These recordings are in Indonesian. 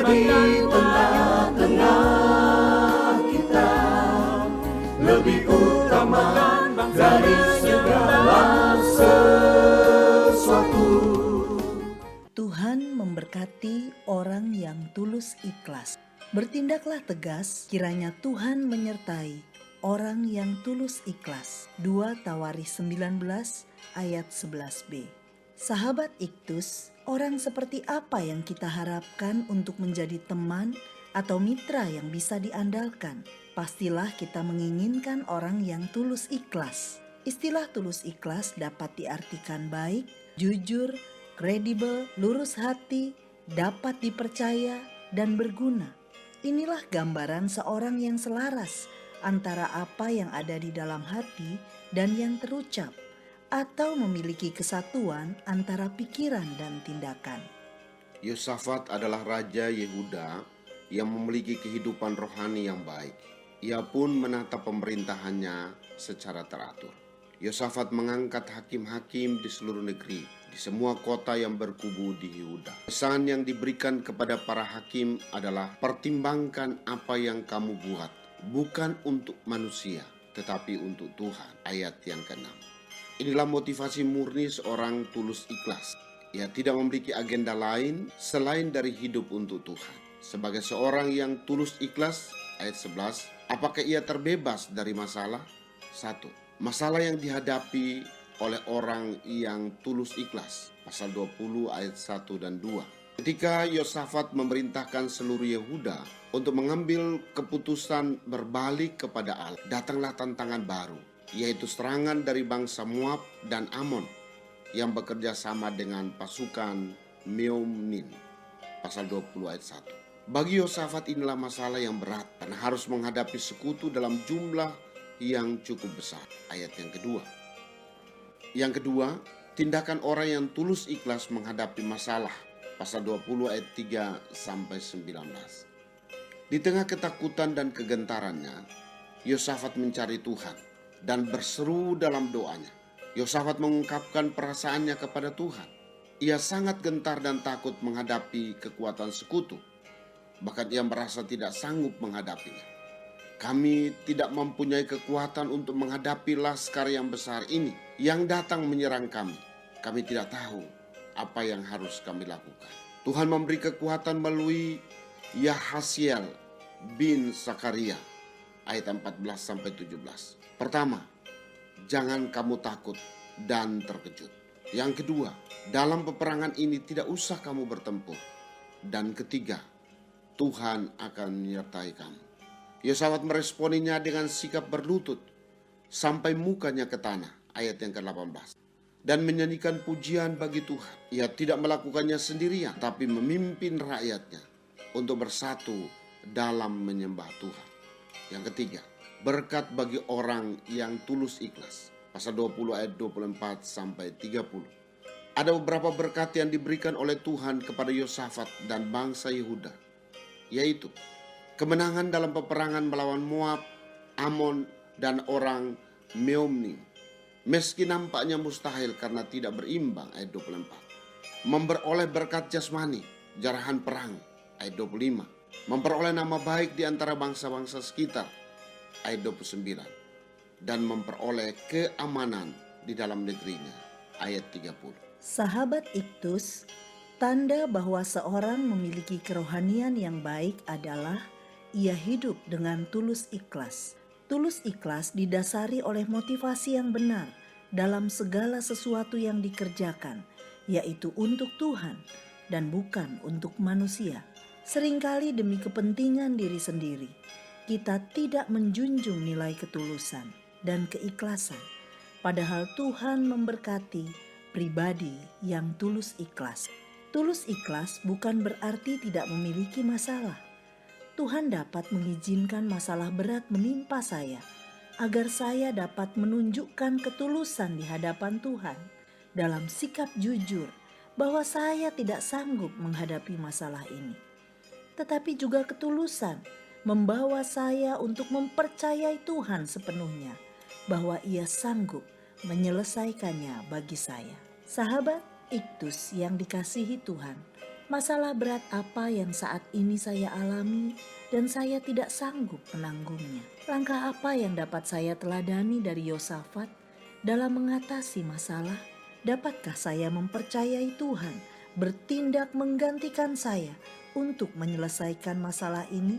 di tengah-tengah kita, lebih utama dari segala sesuatu. Tuhan memberkati orang yang tulus ikhlas. Bertindaklah tegas, kiranya Tuhan menyertai orang yang tulus ikhlas. 2 Tawaris 19 ayat 11b. Sahabat Iktus, orang seperti apa yang kita harapkan untuk menjadi teman atau mitra yang bisa diandalkan? Pastilah kita menginginkan orang yang tulus ikhlas. Istilah tulus ikhlas dapat diartikan baik, jujur, kredibel, lurus hati, dapat dipercaya, dan berguna. Inilah gambaran seorang yang selaras antara apa yang ada di dalam hati dan yang terucap, atau memiliki kesatuan antara pikiran dan tindakan. Yosafat adalah Raja Yehuda yang memiliki kehidupan rohani yang baik. Ia pun menata pemerintahannya secara teratur. Yosafat mengangkat hakim-hakim di seluruh negeri, di semua kota yang berkubu di Yehuda. Pesan yang diberikan kepada para hakim adalah pertimbangkan apa yang kamu buat, bukan untuk manusia, tetapi untuk Tuhan. Ayat yang ke-6. Inilah motivasi murni seorang tulus ikhlas. Ia tidak memiliki agenda lain selain dari hidup untuk Tuhan. Sebagai seorang yang tulus ikhlas, ayat 11, apakah ia terbebas dari masalah? 1. Masalah yang dihadapi oleh orang yang tulus ikhlas. Pasal 20 ayat 1 dan 2. Ketika Yosafat memerintahkan seluruh Yehuda untuk mengambil keputusan berbalik kepada Allah, datanglah tantangan baru, yaitu serangan dari bangsa Moab dan Amon yang bekerja sama dengan pasukan Meonin. Pasal 20 ayat 1. Bagi Yosafat inilah masalah yang berat karena harus menghadapi sekutu dalam jumlah yang cukup besar. Ayat yang kedua. Yang kedua, tindakan orang yang tulus ikhlas menghadapi masalah. Pasal 20 ayat 3 sampai 19. Di tengah ketakutan dan kegentarannya, Yosafat mencari Tuhan dan berseru dalam doanya. Yosafat mengungkapkan perasaannya kepada Tuhan. Ia sangat gentar dan takut menghadapi kekuatan sekutu. Bahkan ia merasa tidak sanggup menghadapinya. Kami tidak mempunyai kekuatan untuk menghadapi laskar yang besar ini yang datang menyerang kami. Kami tidak tahu apa yang harus kami lakukan. Tuhan memberi kekuatan melalui Yahasiel bin Zakaria. Ayat 14-17. Pertama, jangan kamu takut dan terkejut. Yang kedua, dalam peperangan ini tidak usah kamu bertempur. Dan ketiga, Tuhan akan menyertai kamu. Yosafat meresponinya dengan sikap berlutut sampai mukanya ke tanah. Ayat yang ke-18. Dan menyanyikan pujian bagi Tuhan. Ia tidak melakukannya sendirian, tapi memimpin rakyatnya untuk bersatu dalam menyembah Tuhan. Yang ketiga, berkat bagi orang yang tulus ikhlas. Pasal 20 ayat 24 sampai 30. Ada beberapa berkat yang diberikan oleh Tuhan kepada Yosafat dan bangsa Yehuda, yaitu kemenangan dalam peperangan melawan Moab, Amon, dan orang Meonin. Meski nampaknya mustahil karena tidak berimbang, ayat 24. Memperoleh berkat jasmani, jarahan perang, ayat 25. Memperoleh nama baik di antara bangsa-bangsa sekitar, ayat 29. Dan memperoleh keamanan di dalam negerinya, ayat 30. Sahabat Iktus, tanda bahwa seorang memiliki kerohanian yang baik adalah ia hidup dengan tulus ikhlas. Tulus ikhlas didasari oleh motivasi yang benar dalam segala sesuatu yang dikerjakan, yaitu untuk Tuhan dan bukan untuk manusia. Seringkali demi kepentingan diri sendiri, kita tidak menjunjung nilai ketulusan dan keikhlasan. Padahal Tuhan memberkati pribadi yang tulus ikhlas. Tulus ikhlas bukan berarti tidak memiliki masalah. Tuhan dapat mengizinkan masalah berat menimpa saya, agar saya dapat menunjukkan ketulusan di hadapan Tuhan dalam sikap jujur bahwa saya tidak sanggup menghadapi masalah ini. Tetapi juga ketulusan membawa saya untuk mempercayai Tuhan sepenuhnya bahwa Ia sanggup menyelesaikannya bagi saya. Sahabat Iktus yang dikasihi Tuhan, Masalah berat apa yang saat ini saya alami dan saya tidak sanggup menanggungnya? Langkah apa yang dapat saya teladani dari Yosafat dalam mengatasi masalah? Dapatkah saya mempercayai Tuhan bertindak menggantikan saya untuk menyelesaikan masalah ini?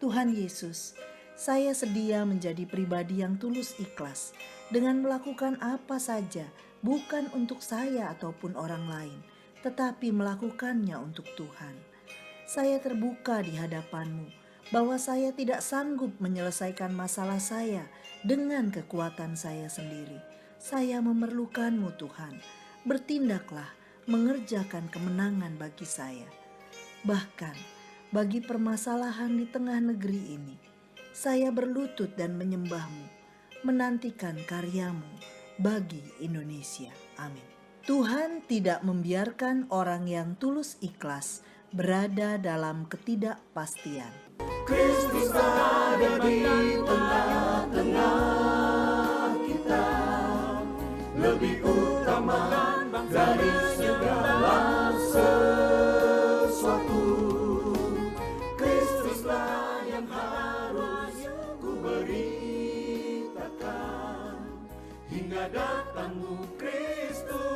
Tuhan Yesus, saya sedia menjadi pribadi yang tulus ikhlas dengan melakukan apa saja, bukan untuk saya ataupun orang lain, tetapi melakukannya untuk Tuhan. Saya terbuka di hadapan-Mu bahwa saya tidak sanggup menyelesaikan masalah saya dengan kekuatan saya sendiri. Saya memerlukan-Mu Tuhan. Bertindaklah mengerjakan kemenangan bagi saya. Bahkan bagi permasalahan di tengah negeri ini, saya berlutut dan menyembah-Mu, menantikan karya-Mu bagi Indonesia. Amin. Tuhan tidak membiarkan orang yang tulus ikhlas berada dalam ketidakpastian. Kristus ada di tengah-tengah kita, lebih utama dari segala sesuatu. Kristuslah yang harus ku beritakan hingga datangmu Kristus.